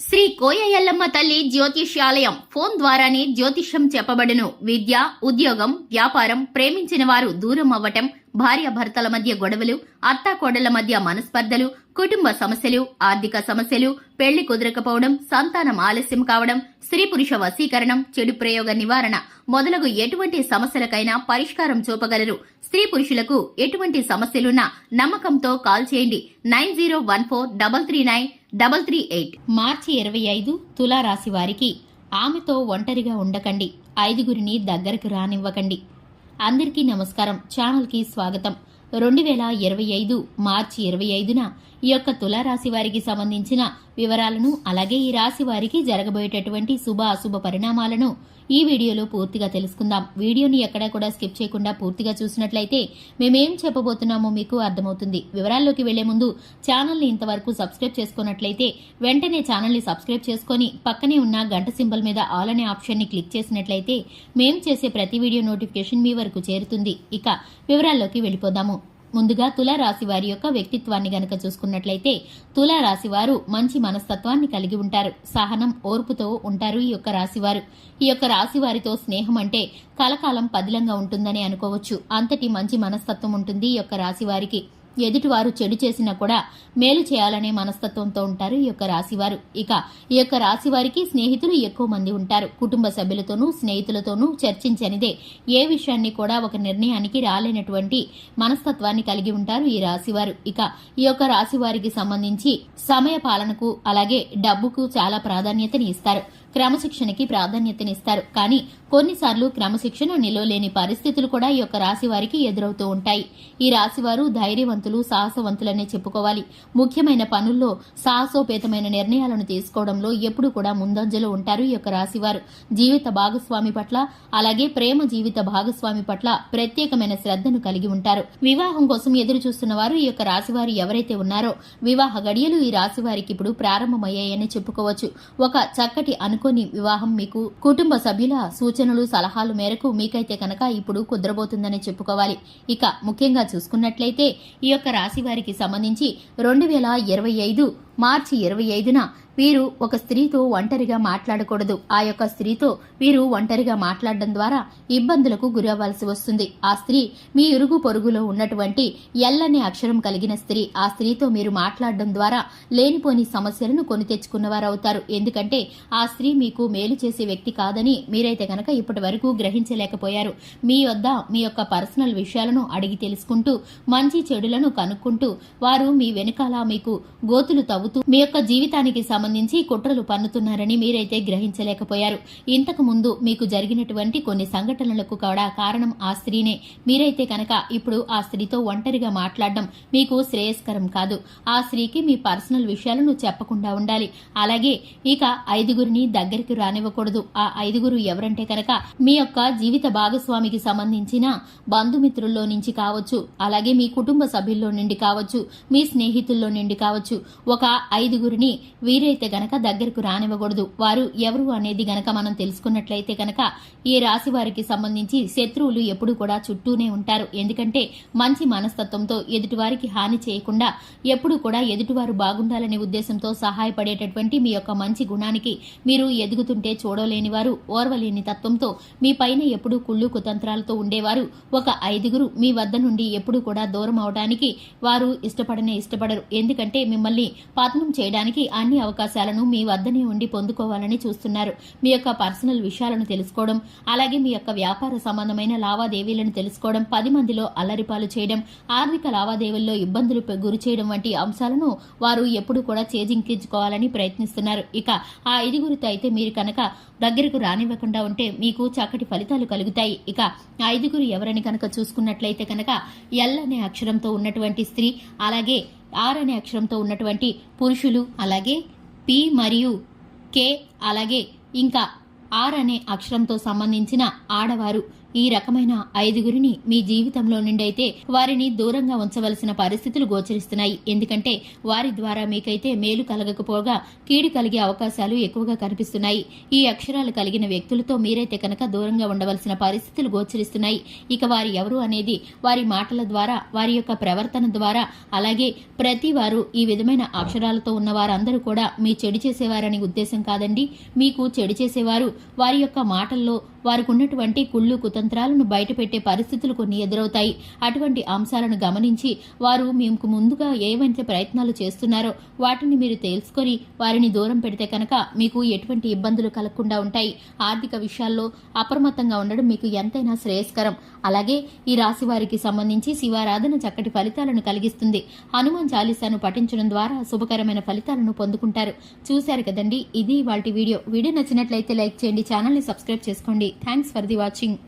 శ్రీ కోయ ఎల్లమ్మ తల్లి జ్యోతిష్యాలయం ఫోన్ ద్వారానే జ్యోతిష్యం చెప్పబడును. విద్య, ఉద్యోగం, వ్యాపారం, ప్రేమించిన వారు దూరం అవ్వటం, భార్యాభర్తల మధ్య గొడవలు, అత్తాకోడళ్ల మధ్య మనస్పర్ధలు, కుటుంబ సమస్యలు, ఆర్థిక సమస్యలు, పెళ్లి కుదరకపోవడం, సంతానం ఆలస్యం కావడం, స్త్రీ పురుష వశీకరణం, చెడు ప్రయోగ నివారణ మొదలగు ఎటువంటి సమస్యలకైనా పరిష్కారం చూపగలరు. స్త్రీ పురుషులకు ఎటువంటి సమస్యలున్నా నమ్మకంతో కాల్ చేయండి. 9014339338. మార్చి 25 తులారాశి వారికి ఆమెతో ఒంటరిగా ఉండకండి, ఐదుగురిని దగ్గరకు రానివ్వకండి. అందరికీ నమస్కారం. ఛానల్కి స్వాగతం. 2025 మార్చి 25న ఈ యొక్క తులారాశి వారికి సంబంధించిన వివరాలను, అలాగే ఈ రాశి వారికి జరగబోయేటటువంటి శుభ అశుభ పరిణామాలను ఈ వీడియోలో పూర్తిగా తెలుసుకుందాం. వీడియోని ఎక్కడా కూడా స్కిప్ చేయకుండా పూర్తిగా చూసినట్లయితే మేమేం చెప్పబోతున్నామో మీకు అర్థమవుతుంది. వివరాల్లోకి వెళ్లే ముందు ఛానల్ని ఇంతవరకు సబ్స్క్రైబ్ చేసుకున్నట్లయితే వెంటనే ఛానల్ని సబ్స్క్రైబ్ చేసుకుని పక్కనే ఉన్న గంట సింబల్ మీద ఆల్ అనే ఆప్షన్ని క్లిక్ చేసినట్లయితే మేం చేసే ప్రతి వీడియో నోటిఫికేషన్ మీ వరకు చేరుతుంది. ఇక వివరాల్లోకి వెళ్ళిపోదాము. ముందుగా తులారాశి వారి యొక్క వ్యక్తిత్వాన్ని గనక చూసుకున్నట్లయితే తులారాశి వారు మంచి మనస్తత్వాన్ని కలిగి ఉంటారు. సహనం, ఓర్పుతో ఉంటారు ఈ యొక్క రాశివారు. ఈ యొక్క రాశి వారితో స్నేహం అంటే కలకాలం పదిలంగా ఉంటుందని అనుకోవచ్చు. అంతటి మంచి మనస్తత్వం ఉంటుంది ఈ యొక్క రాశి వారికి. ఎదుటివారు చెడు చేసినా కూడా మేలు చేయాలనే మనస్తత్వంతో ఉంటారు ఈ యొక్క రాశివారు. ఇక ఈ యొక్క రాశి వారికి స్నేహితులు ఎక్కువ మంది ఉంటారు. కుటుంబ సభ్యులతోనూ స్నేహితులతోనూ చర్చించనిదే ఏ విషయాన్ని కూడా ఒక నిర్ణయానికి రాలేనటువంటి మనస్తత్వాన్ని కలిగి ఉంటారు ఈ రాశివారు. ఇక ఈ యొక్క రాశి వారికి సంబంధించి సమయ పాలనకు, అలాగే డబ్బుకు చాలా ప్రాధాన్యతని ఇస్తారు. క్రమశిక్షణకి ప్రాధాన్యతనిస్తారు. కానీ కొన్నిసార్లు క్రమశిక్షణ నిలవలేని పరిస్థితులు కూడా ఈ యొక్క రాశి వారికి ఎదురవుతూ ఉంటాయి. ఈ రాశివారు ధైర్యవంతులు, సాహసవంతులనే చెప్పుకోవాలి. ముఖ్యమైన పనుల్లో సాహసోపేతమైన నిర్ణయాలను తీసుకోవడంలో ఎప్పుడు కూడా ముందంజలో ఉంటారు ఈ యొక్క రాశివారు. జీవిత భాగస్వామి పట్ల, అలాగే ప్రేమ జీవిత భాగస్వామి పట్ల ప్రత్యేకమైన శ్రద్ధను కలిగి ఉంటారు. వివాహం కోసం ఎదురు చూస్తున్న వారు ఈ యొక్క రాశివారు ఎవరైతే ఉన్నారో వివాహ గడియలు ఈ రాశి వారికి ఇప్పుడు ప్రారంభమయ్యాయని చెప్పుకోవచ్చు. ఒక చక్కటి అనుకోని వివాహం మీకు కుటుంబ సభ్యుల సూచనలు, సలహాలు మేరకు మీకైతే కనుక ఇప్పుడు కుదరబోతుందని చెప్పుకోవాలి. ఇక ముఖ్యంగా చూసుకున్నట్లయితే ఈ యొక్క రాశి వారికి సంబంధించి 2025 మార్చి 25న వీరు ఒక స్త్రీతో ఒంటరిగా మాట్లాడకూడదు. ఆ యొక్క స్త్రీతో వీరు ఒంటరిగా మాట్లాడడం ద్వారా ఇబ్బందులకు గురవ్వాల్సి వస్తుంది. ఆ స్త్రీ మీ ఇరుగు పొరుగులో ఉన్నటువంటి ఎల్లనే అక్షరం కలిగిన స్త్రీ. ఆ స్త్రీతో మీరు మాట్లాడడం ద్వారా లేనిపోని సమస్యలను కొని తెచ్చుకున్నవారవుతారు. ఎందుకంటే ఆ స్త్రీ మీకు మేలు చేసే వ్యక్తి కాదని మీరైతే కనుక ఇప్పటి వరకు గ్రహించలేకపోయారు. మీ వద్ద మీ యొక్క పర్సనల్ విషయాలను అడిగి తెలుసుకుంటూ, మంచి చెడులను కనుక్కుంటూ, వారు మీ వెనుకాల మీకు గోతులు తవ్వుతూ మీ యొక్క జీవితానికి సంబంధించి కుట్రలు పన్నుతున్నారని మీరైతే గ్రహించలేకపోయారు. ఇంతకు ముందు మీకు జరిగినటువంటి కొన్ని సంఘటనలకు కూడా కారణం ఆ స్త్రీనే. మీరైతే కనుక ఇప్పుడు ఆ స్త్రీతో ఒంటరిగా మాట్లాడడం మీకు శ్రేయస్కరం కాదు. ఆ స్త్రీకి మీ పర్సనల్ విషయాలను చెప్పకుండా ఉండాలి. అలాగే ఇక ఐదుగురిని దగ్గరికి రానివ్వకూడదు. ఆ ఐదుగురు ఎవరంటే కనుక మీ యొక్క జీవిత భాగస్వామికి సంబంధించిన బంధుమిత్రుల్లో నుంచి కావచ్చు, అలాగే మీ కుటుంబ సభ్యుల్లో నుండి కావచ్చు, మీ స్నేహితుల్లో నుండి కావచ్చు. ఒక ఐదుగురిని వీరైతే గనక దగ్గరకు రానివ్వకూడదు. వారు ఎవరు అనేది గనక మనం తెలుసుకున్నట్లయితే కనుక ఈ రాశి వారికి సంబంధించి శత్రువులు ఎప్పుడు కూడా చుట్టూనే ఉంటారు. ఎందుకంటే మంచి మనస్తత్వంతో ఎదుటివారికి హాని చేయకుండా ఎప్పుడు కూడా ఎదుటివారు బాగుండాలనే ఉద్దేశంతో సహాయపడేటటువంటి మీ యొక్క మంచి గుణానికి మీరు ఎదుగుతుంటే చూడలేని వారు, ఓర్వలేని తత్వంతో మీ పైన ఎప్పుడు కుళ్ళు కుతంత్రాలతో ఉండేవారు ఒక ఐదుగురు మీ వద్ద నుండి ఎప్పుడు కూడా దూరం అవడానికి వారు ఇష్టపడరు. ఎందుకంటే మిమ్మల్ని పతనం చేయడానికి అన్ని అవకాశాలను మీ వద్దనే ఉండి పొందుకోవాలని చూస్తున్నారు. మీ యొక్క పర్సనల్ విషయాలను తెలుసుకోవడం, అలాగే మీ యొక్క వ్యాపార సంబంధమైన లావాదేవీలను తెలుసుకోవడం, 10 మందిలో అల్లరిపాలు చేయడం, ఆర్థిక లావాదేవీల్లో ఇబ్బందులు గురి చేయడం వంటి అంశాలను వారు ఎప్పుడు కూడా చేజింకించుకోవాలని ప్రయత్నిస్తున్నారు. ఇక ఆ ఐదుగురితో అయితే మీరు కనుక దగ్గరకు రానివ్వకుండా ఉంటే మీకు చక్కటి ఫలితాలు కలుగుతాయి. ఇక ఐదుగురు ఎవరని కనుక చూసుకున్నట్లయితే కనుక ఎల్ అనే అక్షరంతో ఉన్నటువంటి స్త్రీ, అలాగే ఆర్ అనే అక్షరంతో ఉన్నటువంటి పురుషులు, అలాగే పి మరియు కే, అలాగే ఇంకా ఆర్ అనే అక్షరంతో సంబంధించిన ఆడవారు. ఈ రకమైన 5గురిని మీ జీవితంలో నుండి అయితే వారిని దూరంగా ఉంచవలసిన పరిస్థితులు గోచరిస్తున్నాయి. ఎందుకంటే వారి ద్వారా మీకైతే మేలు కలగకపోగా కీడు కలిగే అవకాశాలు ఎక్కువగా కనిపిస్తున్నాయి. ఈ అక్షరాలు కలిగిన వ్యక్తులతో మీరైతే కనుక దూరంగా ఉండవలసిన పరిస్థితులు గోచరిస్తున్నాయి. ఇక వారు ఎవరు అనేది వారి మాటల ద్వారా, వారి యొక్క ప్రవర్తన ద్వారా, అలాగే ప్రతి వారు ఈ విధమైన అక్షరాలతో ఉన్న వారందరూ కూడా మీ చెడు చేసేవారని ఉద్దేశం కాదండి. మీకు చెడు చేసేవారు వారి యొక్క మాటల్లో వారికి ఉన్నటువంటి కుళ్ళు కుతంత్రాలను బయటపెట్టే పరిస్థితులు కొన్ని ఎదురవుతాయి. అటువంటి అంశాలను గమనించి వారు మీకు ముందుగా ఏవైతే ప్రయత్నాలు చేస్తున్నారో వాటిని మీరు తెలుసుకొని వారిని దూరం పెడితే కనుక మీకు ఎటువంటి ఇబ్బందులు కలగకుండా ఉంటాయి. ఆర్థిక విషయాల్లో అప్రమత్తంగా ఉండడం మీకు ఎంతైనా శ్రేయస్కరం. అలాగే ఈ రాశి వారికి సంబంధించి శివారాధన చక్కటి ఫలితాలను కలిగిస్తుంది. హనుమాన్ చాలీసాను పఠించడం ద్వారా శుభకరమైన ఫలితాలను పొందుకుంటారు. చూశారు కదండి, ఇది ఇవాల్టి వీడియో నచ్చినట్లయితే లైక్ చేయండి, ఛానల్ని సబ్స్క్రైబ్ చేసుకోండి. Thanks for the watching.